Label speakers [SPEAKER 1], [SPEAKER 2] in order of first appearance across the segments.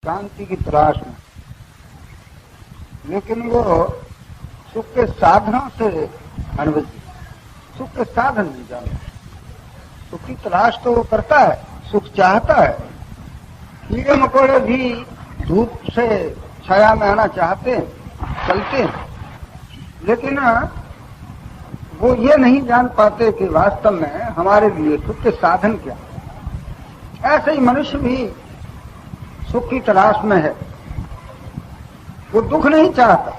[SPEAKER 1] शांति की तलाश में, लेकिन वो सुख के साधनों से अनभिज्ञ, सुख के साधन नहीं जानता। सुख की तलाश तो वो करता है, सुख चाहता है। कीड़े मकोड़े भी धूप से छाया में आना चाहते हैं, चलते हैं, लेकिन वो ये नहीं जान पाते कि वास्तव में हमारे लिए सुख के साधन क्या। ऐसे ही मनुष्य भी सुख की तलाश में है। वो दुख नहीं चाहता,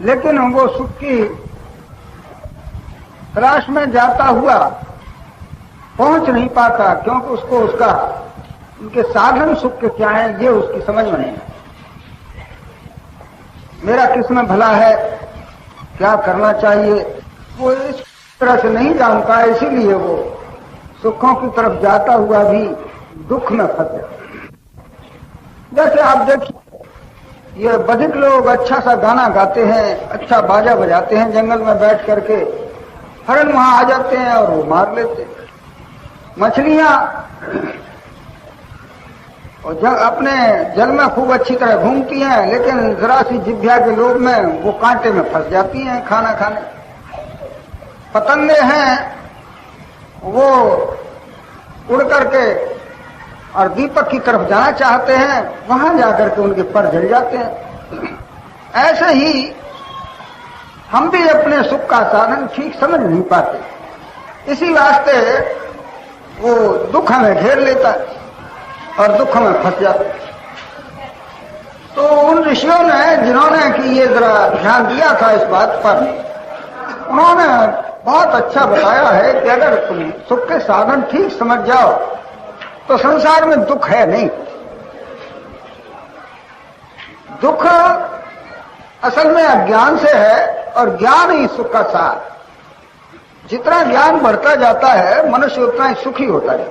[SPEAKER 1] लेकिन वो सुख की तलाश में जाता हुआ पहुंच नहीं पाता, क्योंकि उसको उनके साधन सुख के क्या है ये उसकी समझ में नहीं है। मेरा किसमें भला है, क्या करना चाहिए, वो इस तरह से नहीं जानता, इसीलिए वो सुखों की तरफ जाता हुआ भी दुख में फंस जाता। जैसे आप देखिए, ये बधिक लोग अच्छा सा गाना गाते हैं, अच्छा बाजा बजाते हैं, जंगल में बैठ करके हरण वहां आ जाते हैं और वो मार लेते हैं। मछलियां और अपने जल में खूब अच्छी तरह घूमती हैं, लेकिन जरा सी जिभ्या के लोभ में वो कांटे में फंस जाती हैं खाना खाने। पतंगे हैं, वो उड़ करके और दीपक की तरफ जाना चाहते हैं, वहां जाकर के उनके पर जल जाते हैं। ऐसे ही हम भी अपने सुख का साधन ठीक समझ नहीं पाते, इसी वास्ते वो दुख हमें घेर लेता है और दुख में फंस जाता है। तो उन ऋषियों ने जिन्होंने कि ये जरा ध्यान दिया था इस बात पर, उन्होंने बहुत अच्छा बताया है कि अगर तुम सुख के साधन ठीक समझ जाओ तो संसार में दुख है नहीं। दुख असल में अज्ञान से है और ज्ञान ही सुख का सार। जितना ज्ञान बढ़ता जाता है मनुष्य उतना ही सुखी होता है।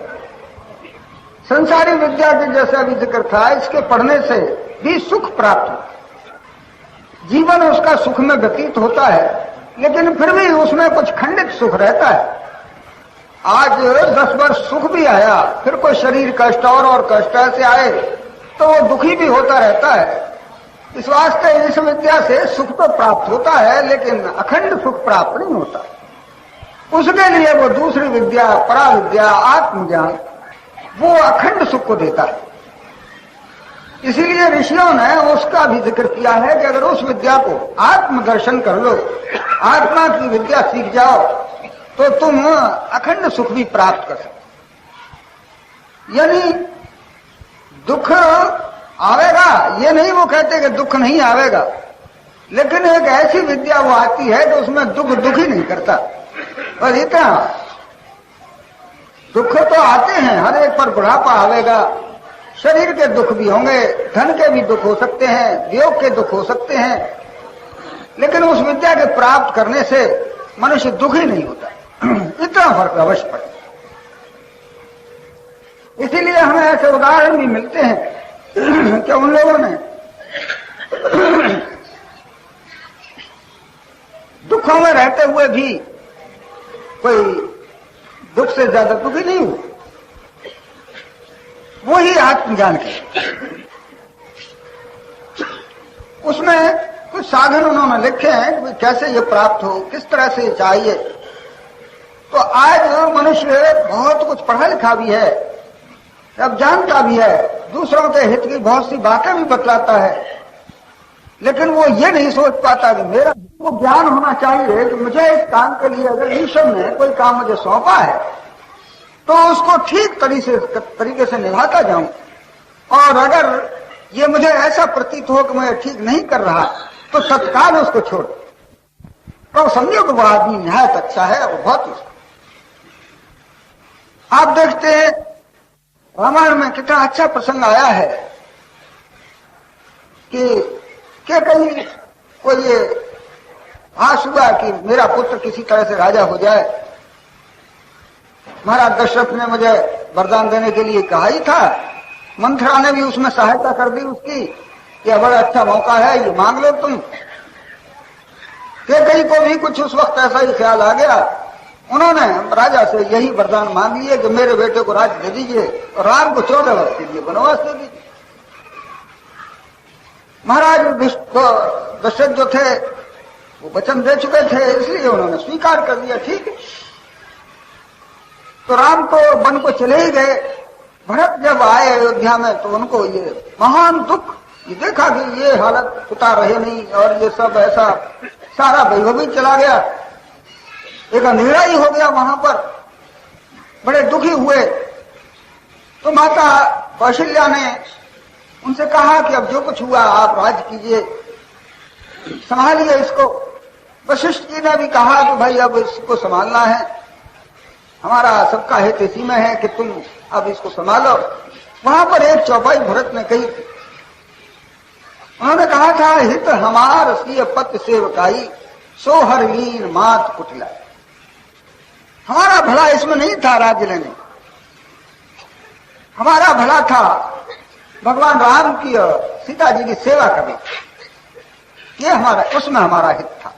[SPEAKER 1] संसारी विद्या के जैसे अभी जिक्र था, इसके पढ़ने से भी सुख प्राप्त हो, जीवन उसका सुख में व्यतीत होता है, लेकिन फिर भी उसमें कुछ खंडित सुख रहता है। आज 10 वर्ष सुख भी आया, फिर कोई शरीर कष्ट और कष्ट ऐसे आए तो वो दुखी भी होता रहता है। इस वास्ते इस विद्या से सुख तो प्राप्त होता है, लेकिन अखंड सुख प्राप्त नहीं होता। उसके लिए वो दूसरी विद्या, परा विद्या, आत्मज्ञान, वो अखंड सुख को देता है। इसीलिए ऋषियों ने उसका भी जिक्र किया है कि अगर उस विद्या को आत्मदर्शन कर लो, आत्मा की विद्या सीख जाओ, तो तुम अखंड सुख भी प्राप्त कर सकते। यानी दुख आवेगा, ये नहीं वो कहते कि दुख नहीं आवेगा, लेकिन एक ऐसी विद्या वो आती है तो उसमें दुख ही नहीं करता। और इतना दुख तो आते हैं, हर एक पर बुढ़ापा आवेगा, शरीर के दुख भी होंगे, धन के भी दुख हो सकते हैं, वियोग के दुख हो सकते हैं, लेकिन उस विद्या के प्राप्त करने से मनुष्य दुखी नहीं होता। इतना फर्क अवश्य पड़े। इसीलिए हमें ऐसे उदाहरण भी मिलते हैं कि उन लोगों ने दुखों में रहते हुए भी कोई दुख से ज्यादा दुखी नहीं हुआ। वही आत्मज्ञान के उसमें कुछ साधन उन्होंने लिखे हैं कि कैसे ये प्राप्त हो, किस तरह से चाहिए। तो आज मनुष्य बहुत कुछ पढ़ा लिखा भी है, अब जानता भी है, दूसरों के हित की बहुत सी बातें भी बतलाता है, लेकिन वो ये नहीं सोच पाता कि मेरा वो ज्ञान होना चाहिए कि मुझे इस काम के लिए अगर ईश्वर ने कोई काम मुझे सौंपा है तो उसको ठीक तरीके से निभाता जाऊं, और अगर ये मुझे ऐसा प्रतीत हो कि मैं ठीक नहीं कर रहा तो तत्काल उसको छोड़। तो समझो कि वो आदमी निहायत अच्छा है, वो बहुत। आप देखते हैं रामायण में कितना अच्छा प्रसंग आया है कि कहीं कोई ये आस हुआ कि मेरा पुत्र किसी तरह से राजा हो जाए। महाराज दशरथ ने मुझे वरदान देने के लिए कहा ही था, मंथरा ने भी उसमें सहायता कर दी उसकी कि बड़ा अच्छा मौका है, ये मांग लो तुम। कहीं को भी कुछ उस वक्त ऐसा ही ख्याल आ गया, उन्होंने राजा से यही वरदान मांग लिए कि मेरे बेटे को राज्य दे दीजिए और राम को 14 वर्ष के लिए वनवास दे दीजिए। महाराज दशरथ जो थे वो वचन दे चुके थे, इसलिए उन्होंने स्वीकार कर लिया, ठीक है। तो राम तो वन को चले ही गए। भरत जब आए अयोध्या में तो उनको ये महान दुख, ये देखा कि ये हालत पिता रहे नहीं और ये सब ऐसा सारा वैभव ही चला गया, एक अंधेरा ही हो गया वहां पर, बड़े दुखी हुए। तो माता कौशल्या ने उनसे कहा कि अब जो कुछ हुआ आप राज कीजिए, संभालिए इसको। वशिष्ठ जी ने भी कहा कि भाई अब इसको संभालना है, हमारा सबका हित इसी में है कि तुम अब इसको संभालो। वहां पर एक चौपाई भरत ने कही थी, उन्होंने कहा था, हित हमार सीय पत सेवकाई सो हर लीन मात कुटिला। हमारा भला इसमें नहीं था राज्य लेने, हमारा भला था भगवान राम की और सीता जी की सेवा करनी, ये हमारा, उसमें हमारा हित था।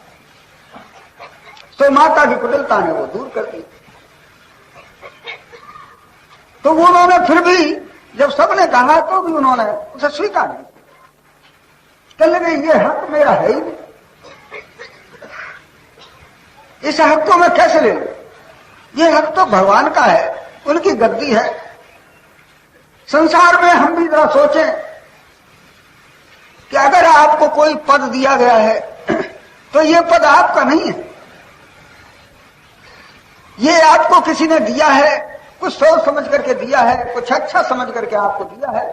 [SPEAKER 1] तो माता की कुटिलता ने वो दूर कर दी। तो वो उन्होंने फिर भी जब सबने कहा तो भी उन्होंने उसे स्वीकार नहीं, कहने लगे ये हक मेरा है ही नहीं, इस हक को मैं कैसे ले लूं, ये हक तो भगवान का है, उनकी गद्दी है। संसार में हम भी जरा सोचें कि अगर आपको कोई पद दिया गया है तो ये पद आपका नहीं है, ये आपको किसी ने दिया है, कुछ सोच समझ करके दिया है, कुछ अच्छा समझ करके आपको दिया है,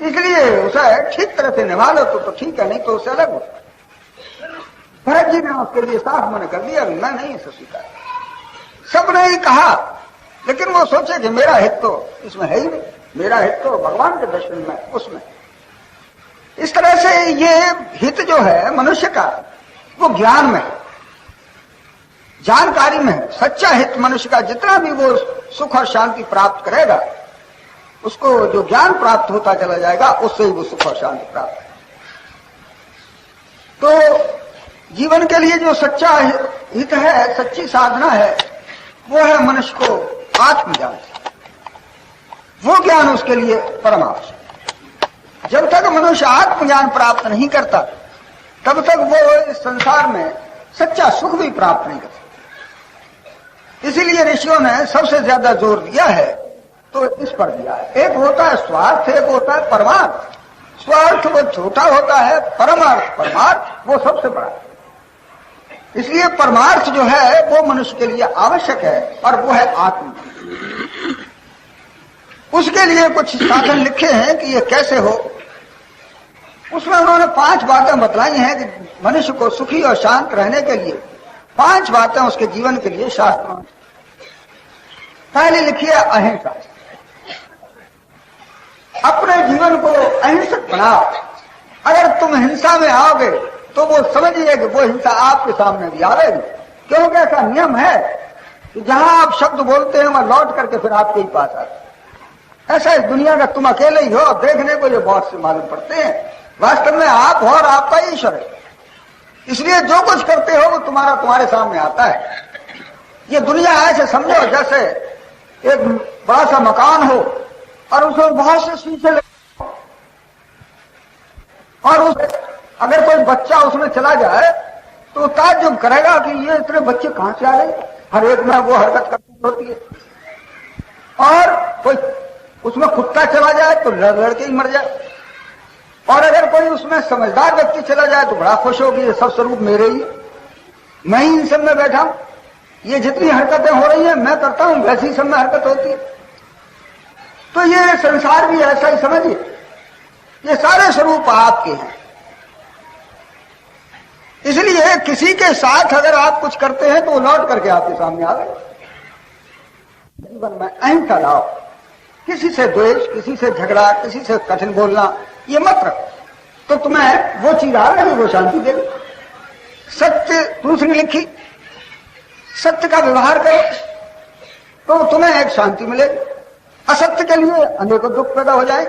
[SPEAKER 1] इसलिए उसे ठीक तरह से निभा लो तो ठीक है, नहीं तो उससे अलग हो। भरत जी ने उसके लिए साफ मना कर दिया, मैं नहीं इसे स्वीकार। सबने ही कहा, लेकिन वो सोचे कि मेरा हित तो इसमें है ही नहीं, मेरा हित तो भगवान के दर्शन में, उसमें। इस तरह से ये हित जो है मनुष्य का, वो ज्ञान में है, जानकारी में है। सच्चा हित मनुष्य का जितना भी वो सुख और शांति प्राप्त करेगा, उसको जो ज्ञान प्राप्त होता चला जाएगा, उससे ही वो सुख और शांति प्राप्त है। तो जीवन के लिए जो सच्चा हित है, सच्ची साधना है, वो है मनुष्य को आत्मज्ञान। वो ज्ञान उसके लिए परम आवश्यक। जब तक मनुष्य आत्मज्ञान प्राप्त नहीं करता, तब तक वो इस संसार में सच्चा सुख भी प्राप्त नहीं कर सकता। इसीलिए ऋषियों ने सबसे ज्यादा जोर दिया है तो इस पर दिया है। एक होता है स्वार्थ, एक होता है परमार्थ। स्वार्थ वो छोटा होता है, परमार्थ परमार्थ वो सबसे बड़ा है। इसलिए परमार्थ जो है वो मनुष्य के लिए आवश्यक है, और वो है आत्म। उसके लिए कुछ साधन लिखे हैं कि ये कैसे हो। उसमें उन्होंने 5 बातें बतलाई हैं कि मनुष्य को सुखी और शांत रहने के लिए 5 बातें उसके जीवन के लिए शास्त्रों में। पहले लिखिए अहिंसा। अपने जीवन को अहिंसक बनाओ। अगर तुम हिंसा में आओगे तो वो समझिए कि वो हिंसा आपके सामने भी आएगी, क्योंकि ऐसा नियम है कि जहां आप शब्द बोलते हैं वहां लौट करके फिर आपके ही पास आते हैं। ऐसा इस दुनिया का तुम अकेले ही हो, देखने को ये बहुत से मालूम पड़ते हैं, वास्तव में आप हो और आपका ईश्वर है। इसलिए जो कुछ करते हो वो तुम्हारे सामने आता है। ये दुनिया ऐसे समझो जैसे एक बड़ा सा मकान हो और उसमें बहुत से शीशे लगे, और अगर कोई बच्चा उसमें चला जाए तो ताज्जुब करेगा कि ये इतने बच्चे कहां से आ गए, हर एक में वो हरकत करनी होती है। और कोई उसमें कुत्ता चला जाए तो लड़के ही मर जाए, और अगर कोई उसमें समझदार व्यक्ति चला जाए तो बड़ा खुश होगी, ये सब स्वरूप मेरे ही, मैं ही इन सब में बैठा हूं, ये जितनी हरकतें हो रही हैं मैं करता हूं, वैसी सब में हरकत होती है। तो ये संसार भी ऐसा ही समझिए, ये सारे स्वरूप आपके हैं। इसलिए किसी के साथ अगर आप कुछ करते हैं तो वो लौट करके आपके सामने आ गए। जीवन में अहिंसा लाओ, किसी से द्वेष, किसी से झगड़ा, किसी से कठिन बोलना ये मत रखो, तो तुम्हें वो चीज आ रही वो शांति देगी। सत्य दूसरी लिखी, सत्य का व्यवहार करो तो तुम्हें एक शांति मिलेगी। असत्य के लिए अनेकों दुख पैदा हो जाए,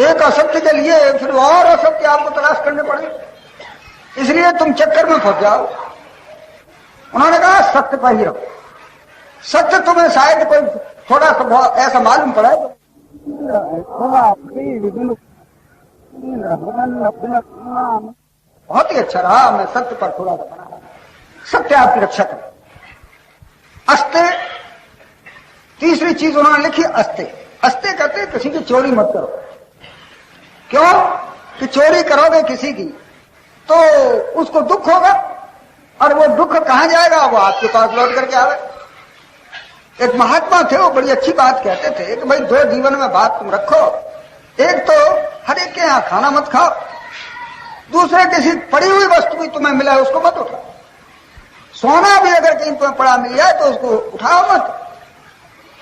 [SPEAKER 1] एक असत्य के लिए फिर और असत्य आपको तलाश करने पड़े, इसलिए तुम चक्कर में फंस जाओ। उन्होंने कहा सत्य पर ही रहो। सत्य तुम्हें शायद कोई थोड़ा सा ऐसा मालूम पड़ा है बहुत ही अच्छा रहा, मैं सत्य पर थोड़ा सा बना, सत्य आपकी रक्षा करे। अस्ते, तीसरी चीज उन्होंने लिखी अस्ते। अस्ते कहते किसी की चोरी मत करो। क्यों कि चोरी करोगे किसी की तो उसको दुख होगा, और वो दुख कहां जाएगा, वो आपके पास लौट करके आवे। एक महात्मा थे, वो बड़ी अच्छी बात कहते थे कि भाई दो जीवन में बात तुम रखो, एक तो हर एक के यहां खाना मत खाओ, दूसरे किसी पड़ी हुई वस्तु भी तुम्हें मिला है उसको मत उठाओ। सोना भी अगर कहीं तुम्हें पड़ा मिल जाए तो उसको उठाओ मत,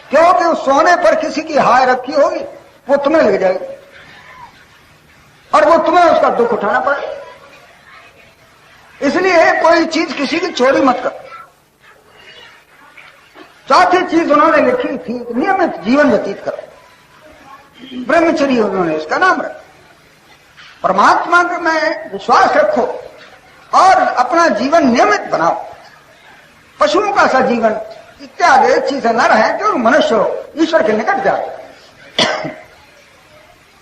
[SPEAKER 1] क्योंकि उस सोने पर किसी की हाय रखी होगी, वो तुम्हें लग जाएगी और वो तुम्हें उसका दुख उठाना पड़ेगा। इसलिए कोई चीज किसी की चोरी मत करो। चौथी चीज उन्होंने लिखी थी, नियमित जीवन व्यतीत करो। ब्रह्मचर्य उन्होंने इसका नाम रखा। परमात्मा में विश्वास रखो और अपना जीवन नियमित बनाओ। पशुओं का सा जीवन इत्यादि चीजें न रहे तो मनुष्य ईश्वर के निकट जाए।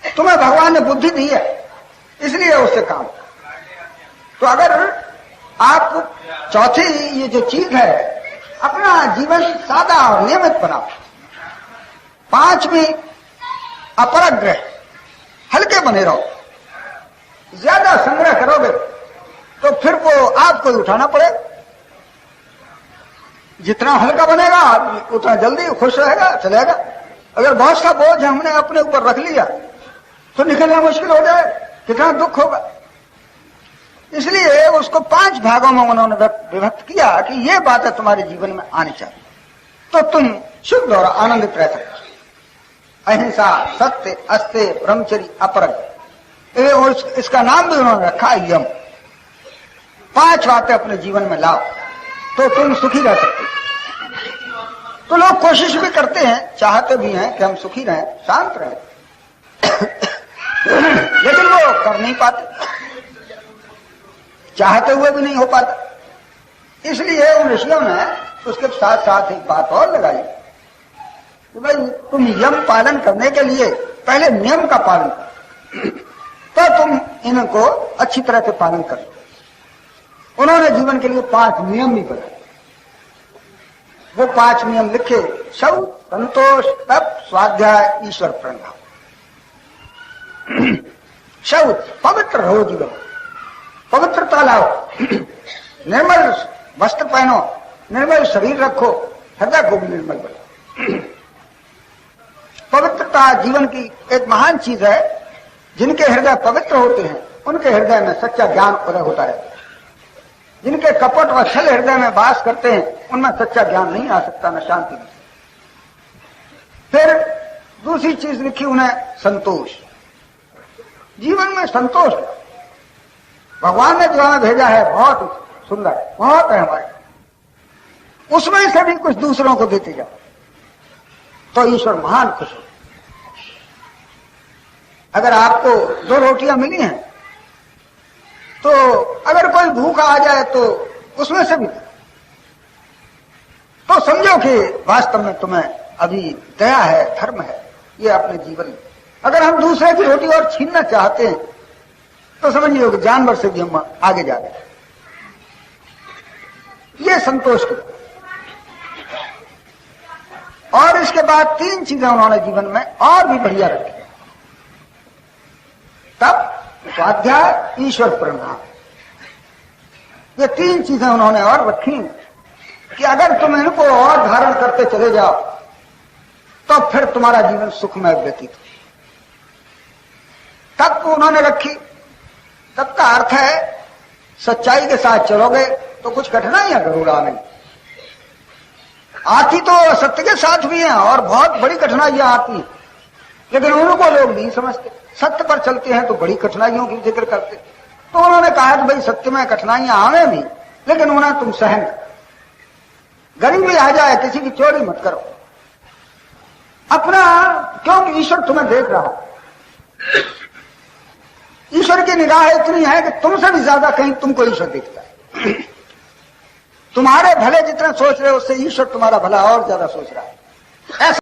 [SPEAKER 1] तुम्हें भगवान ने बुद्धि दी है, इसलिए उससे काम। तो अगर आप चौथी ये जो चीज है, अपना जीवन सादा और नियमित बनाओ। पांचवी, अपरग्रह, हल्के बने रहो। ज्यादा संग्रह करोगे तो फिर वो आपको उठाना पड़ेगा। जितना हल्का बनेगा उतना जल्दी खुश रहेगा, चलेगा। अगर बहुत सा बोझ हमने अपने ऊपर रख लिया तो निकलना मुश्किल हो जाए, कितना दुख होगा। इसलिए उसको 5 भागों में उन्होंने विभक्त किया कि ये बातें तुम्हारे जीवन में आनी चाहिए, तो तुम शुद्ध और आनंदित रह सकते। अहिंसा, सत्य, अस्ते, ब्रह्मचर्य, अपरग्रह, इसका नाम भी उन्होंने रखा यम। 5 बातें अपने जीवन में लाओ तो तुम सुखी रह सकते। तो लोग कोशिश भी करते हैं, चाहते भी हैं कि हम सुखी रहें, शांत रहें, लेकिन वो कर नहीं पाते, चाहते हुए भी नहीं हो पाता। इसलिए उन ऋषियों ने उसके साथ साथ एक बात और लगाई कि भाई तुम यम पालन करने के लिए पहले नियम का पालन करो, तो तुम इनको अच्छी तरह से पालन करो। उन्होंने जीवन के लिए 5 नियम भी बनाए। वो 5 नियम लिखे: शौच, संतोष, तप, स्वाध्याय, ईश्वर प्रणिधान। शौच, पवित्र रहो जीवन, पवित्रता लाओ, निर्मल वस्त्र पहनो, निर्मल शरीर रखो, हृदय को भी निर्मल बनाओ। पवित्रता जीवन की एक महान चीज है। जिनके हृदय पवित्र होते हैं उनके हृदय में सच्चा ज्ञान उदय होता है। जिनके कपट व छल हृदय में वास करते हैं उनमें सच्चा ज्ञान नहीं आ सकता, न शांति नहीं। फिर दूसरी चीज लिखी उन्हें संतोष। जीवन में संतोष, भगवान ने जो हमें भेजा है बहुत सुंदर, बहुत है हमारे, उसमें से भी कुछ दूसरों को देते जाओ तो ईश्वर महान खुश हो। अगर आपको 2 रोटियां मिली हैं तो अगर कोई भूखा आ जाए तो उसमें से भी तो समझो कि वास्तव में तुम्हें अभी दया है, धर्म है ये अपने जीवन में। अगर हम दूसरे की रोटी और छीनना चाहते हैं तो समझिए कि जानवर से भी हम आगे जा रहे हैं। ये संतोष की। और इसके बाद 3 चीजें उन्होंने जीवन में और भी बढ़िया रखी: तप, स्वाध्याय, ईश्वर प्रणिधान। ये 3 चीजें उन्होंने और रखी कि अगर तुम इनको और धारण करते चले जाओ तो फिर तुम्हारा जीवन सुखमय व्यतीत हो। तप उन्होंने रखी। तप का अर्थ है सच्चाई के साथ चलोगे तो कुछ कठिनाइयां जरूर आवेंगी। आती तो सत्य के साथ भी हैं और बहुत बड़ी कठिनाइयां आती हैं, लेकिन उनको लोग नहीं समझते। सत्य पर चलते हैं तो बड़ी कठिनाइयों की जिक्र करते। तो उन्होंने कहा कि भाई सत्य में कठिनाइयां आवे भी, लेकिन उन्हें तुम सहन करो। गरीबी आ जाए, किसी की चोरी मत करो अपना, क्योंकि ईश्वर तुम्हें देख रहा हो। ईश्वर की निगाह इतनी है कि तुमसे भी ज्यादा कहीं तुमको ईश्वर देखता है। तुम्हारे भले जितना सोच रहे हो उससे ईश्वर तुम्हारा भला और ज्यादा सोच रहा है। ऐसा